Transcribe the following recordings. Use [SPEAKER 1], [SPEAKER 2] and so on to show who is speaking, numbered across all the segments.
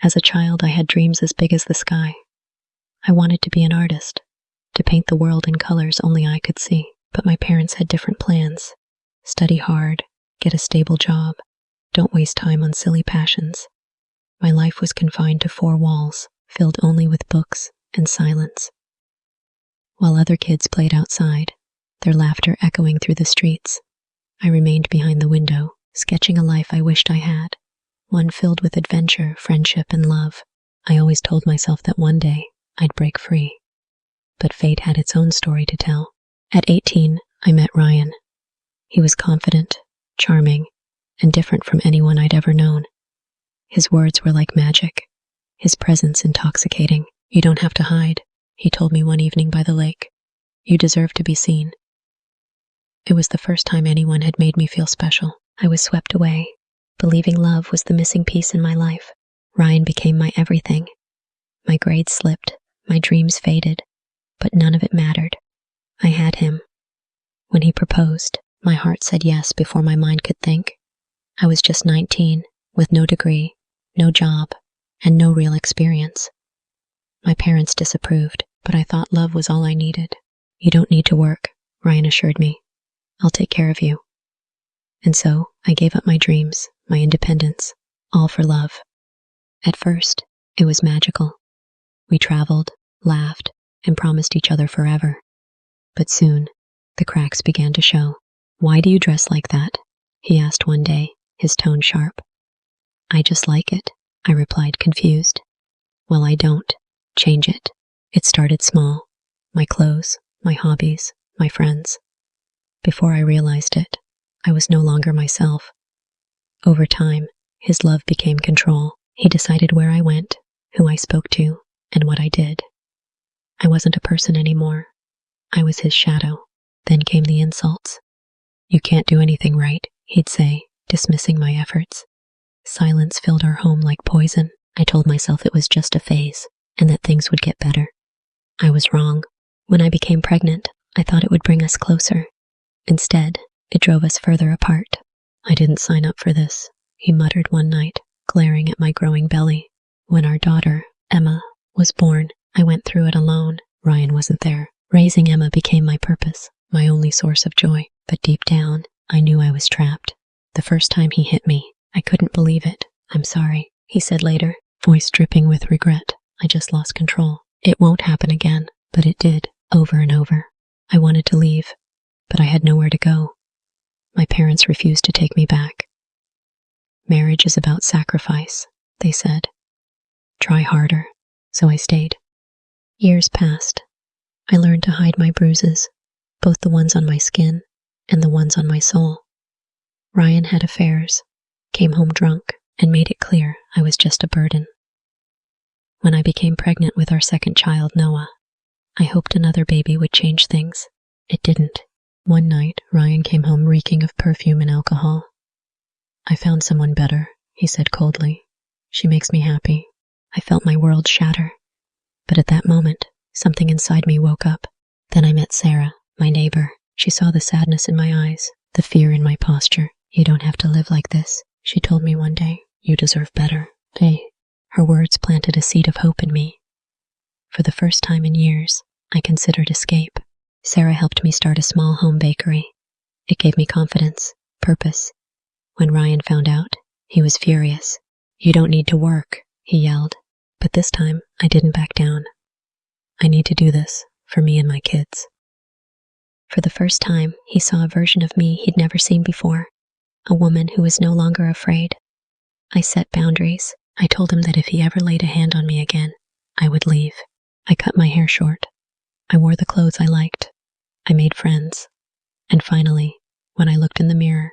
[SPEAKER 1] As a child, I had dreams as big as the sky. I wanted to be an artist, to paint the world in colors only I could see. But my parents had different plans. Study hard, get a stable job, don't waste time on silly passions. My life was confined to 4 walls, filled only with books and silence. While other kids played outside, their laughter echoing through the streets, I remained behind the window, sketching a life I wished I had, one filled with adventure, friendship, and love. I always told myself that one day I'd break free. But fate had its own story to tell. At 18, I met Ryan. He was confident, charming, and different from anyone I'd ever known. His words were like magic, his presence intoxicating. "You don't have to hide," he told me one evening by the lake. "You deserve to be seen." It was the first time anyone had made me feel special. I was swept away, believing love was the missing piece in my life. Ryan became my everything. My grades slipped, my dreams faded, but none of it mattered. I had him. When he proposed, my heart said yes before my mind could think. I was just 19, with no degree, no job, and no real experience. My parents disapproved, but I thought love was all I needed. "You don't need to work," Ryan assured me. "I'll take care of you." And so, I gave up my dreams, my independence, all for love. At first, it was magical. We traveled, laughed, and promised each other forever. But soon, the cracks began to show. "Why do you dress like that?" he asked one day, his tone sharp. "I just like it," I replied, confused. "Well, I don't. Change it." It started small. My clothes, my hobbies, my friends. Before I realized it, I was no longer myself. Over time, his love became control. He decided where I went, who I spoke to, and what I did. I wasn't a person anymore. I was his shadow. Then came the insults. "You can't do anything right," he'd say, dismissing my efforts. Silence filled our home like poison. I told myself it was just a phase, and that things would get better. I was wrong. When I became pregnant, I thought it would bring us closer. Instead, it drove us further apart. "I didn't sign up for this," he muttered one night, glaring at my growing belly. When our daughter, Emma, was born, I went through it alone. Ryan wasn't there. Raising Emma became my purpose, my only source of joy. But deep down, I knew I was trapped. The first time he hit me, I couldn't believe it. "I'm sorry," he said later, voice dripping with regret. "I just lost control. It won't happen again." But it did, over and over. I wanted to leave, but I had nowhere to go. My parents refused to take me back. "Marriage is about sacrifice," they said. "Try harder." So I stayed. Years passed. I learned to hide my bruises, both the ones on my skin and the ones on my soul. Ryan had affairs, came home drunk, and made it clear I was just a burden. When I became pregnant with our second child, Noah, I hoped another baby would change things. It didn't. One night, Ryan came home reeking of perfume and alcohol. "I found someone better," he said coldly. "She makes me happy." I felt my world shatter. But at that moment, something inside me woke up. Then I met Sarah, my neighbor. She saw the sadness in my eyes, the fear in my posture. "You don't have to live like this," she told me one day. "You deserve better." Her words planted a seed of hope in me. For the first time in years, I considered escape. Sarah helped me start a small home bakery. It gave me confidence, purpose. When Ryan found out, he was furious. "You don't need to work," he yelled. But this time, I didn't back down. "I need to do this, for me and my kids." For the first time, he saw a version of me he'd never seen before, a woman who was no longer afraid. I set boundaries. I told him that if he ever laid a hand on me again, I would leave. I cut my hair short. I wore the clothes I liked. I made friends. And finally, when I looked in the mirror,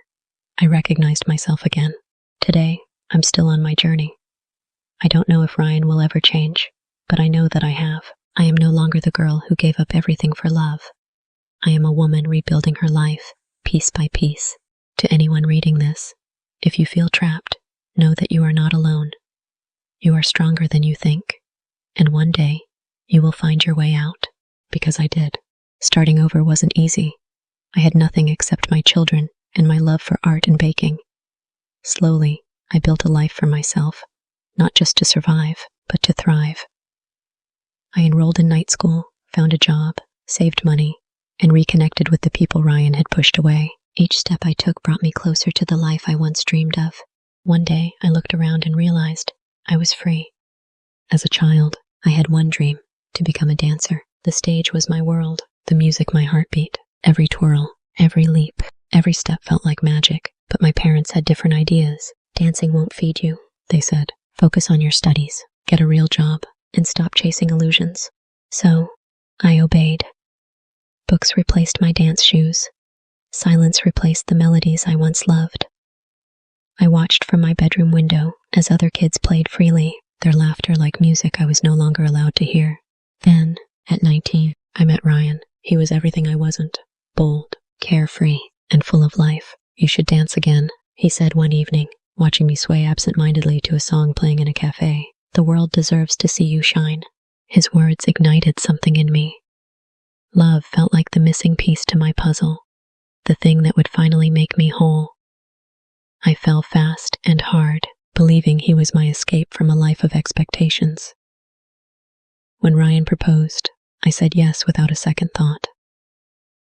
[SPEAKER 1] I recognized myself again. Today, I'm still on my journey. I don't know if Ryan will ever change, but I know that I have. I am no longer the girl who gave up everything for love. I am a woman rebuilding her life, piece by piece. To anyone reading this, if you feel trapped, know that you are not alone. You are stronger than you think, and one day, you will find your way out, because I did. Starting over wasn't easy. I had nothing except my children and my love for art and baking. Slowly, I built a life for myself, not just to survive, but to thrive. I enrolled in night school, found a job, saved money, and reconnected with the people Ryan had pushed away. Each step I took brought me closer to the life I once dreamed of. One day, I looked around and realized I was free. As a child, I had one dream, to become a dancer. The stage was my world, the music my heartbeat. Every twirl, every leap, every step felt like magic. But my parents had different ideas. Dancing won't feed you, they said. Focus on your studies, get a real job, and stop chasing illusions. So, I obeyed. Books replaced my dance shoes. Silence replaced the melodies I once loved. I watched from my bedroom window as other kids played freely, their laughter like music I was no longer allowed to hear. Then, at 19, I met Ryan. He was everything I wasn't. Bold, carefree, and full of life. You should dance again, he said one evening, watching me sway absent-mindedly to a song playing in a cafe. The world deserves to see you shine. His words ignited something in me. Love felt like the missing piece to my puzzle, the thing that would finally make me whole. I fell fast and hard, believing he was my escape from a life of expectations. When Ryan proposed, I said yes without a second thought.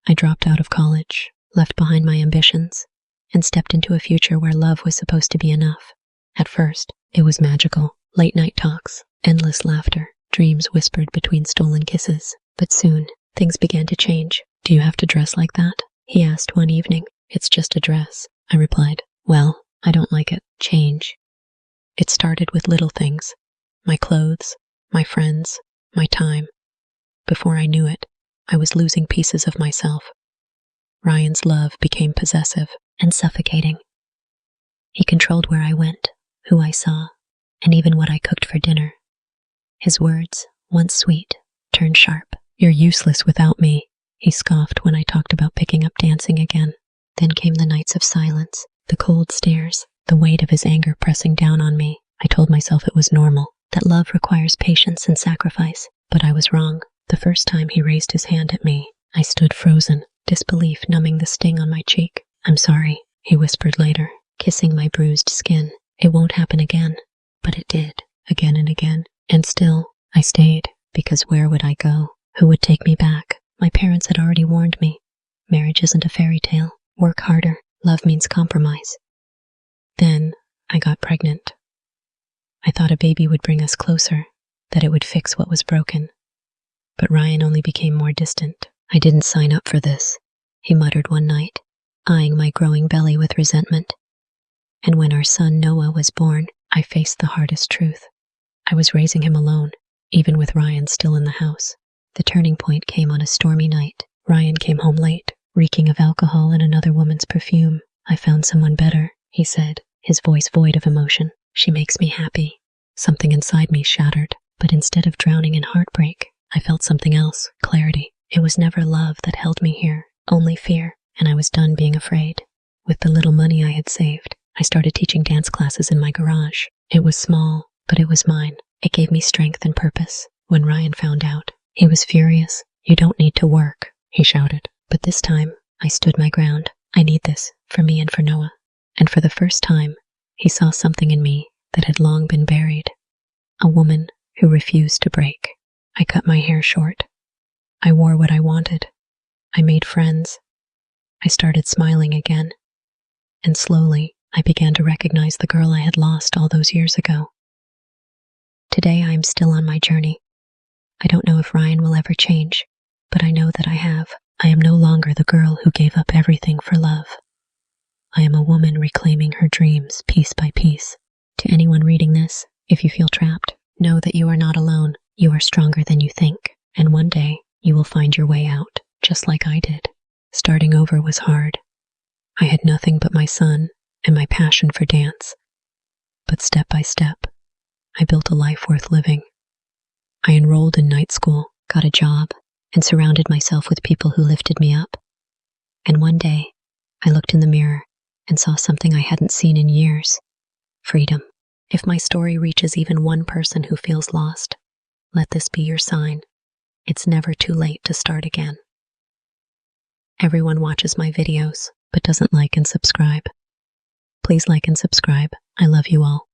[SPEAKER 1] I dropped out of college, left behind my ambitions, and stepped into a future where love was supposed to be enough. At first, it was magical. Late night talks, endless laughter, dreams whispered between stolen kisses. But soon, things began to change. Do you have to dress like that? He asked one evening. It's just a dress, I replied. Well, I don't like it. Change. It started with little things. My clothes, my friends, my time. Before I knew it, I was losing pieces of myself. Ryan's love became possessive and suffocating. He controlled where I went, who I saw, and even what I cooked for dinner. His words, once sweet, turned sharp. You're useless without me, he scoffed when I talked about picking up dancing again. Then came the nights of silence, the cold stares, the weight of his anger pressing down on me. I told myself it was normal, that love requires patience and sacrifice, but I was wrong. The first time he raised his hand at me, I stood frozen, disbelief numbing the sting on my cheek. I'm sorry, he whispered later, kissing my bruised skin. It won't happen again. But it did, again and again. And still, I stayed, because where would I go? Who would take me back? My parents had already warned me. Marriage isn't a fairy tale. Work harder. Love means compromise. Then, I got pregnant. I thought a baby would bring us closer, that it would fix what was broken. But Ryan only became more distant. I didn't sign up for this, he muttered one night, eyeing my growing belly with resentment. And when our son Noah was born, I faced the hardest truth. I was raising him alone, even with Ryan still in the house. The turning point came on a stormy night. Ryan came home late, reeking of alcohol and another woman's perfume. I found someone better, he said, his voice void of emotion. She makes me happy. Something inside me shattered, but instead of drowning in heartbreak, I felt something else, clarity. It was never love that held me here, only fear, and I was done being afraid. With the little money I had saved, I started teaching dance classes in my garage. It was small, but it was mine. It gave me strength and purpose. When Ryan found out, he was furious. You don't need to work, he shouted. But this time, I stood my ground. I need this, for me and for Noah. And for the first time, he saw something in me that had long been buried. A woman who refused to break. I cut my hair short. I wore what I wanted. I made friends. I started smiling again. And slowly, I began to recognize the girl I had lost all those years ago. Today, I am still on my journey. I don't know if Ryan will ever change, but I know that I have. I am no longer the girl who gave up everything for love. I am a woman reclaiming her dreams piece by piece. To anyone reading this, if you feel trapped, know that you are not alone. You are stronger than you think, and one day, you will find your way out, just like I did. Starting over was hard. I had nothing but my son and my passion for dance. But step by step, I built a life worth living. I enrolled in night school, got a job, and surrounded myself with people who lifted me up. And one day, I looked in the mirror and saw something I hadn't seen in years. Freedom. If my story reaches even one person who feels lost, let this be your sign. It's never too late to start again. Everyone watches my videos, but doesn't like and subscribe. Please like and subscribe. I love you all.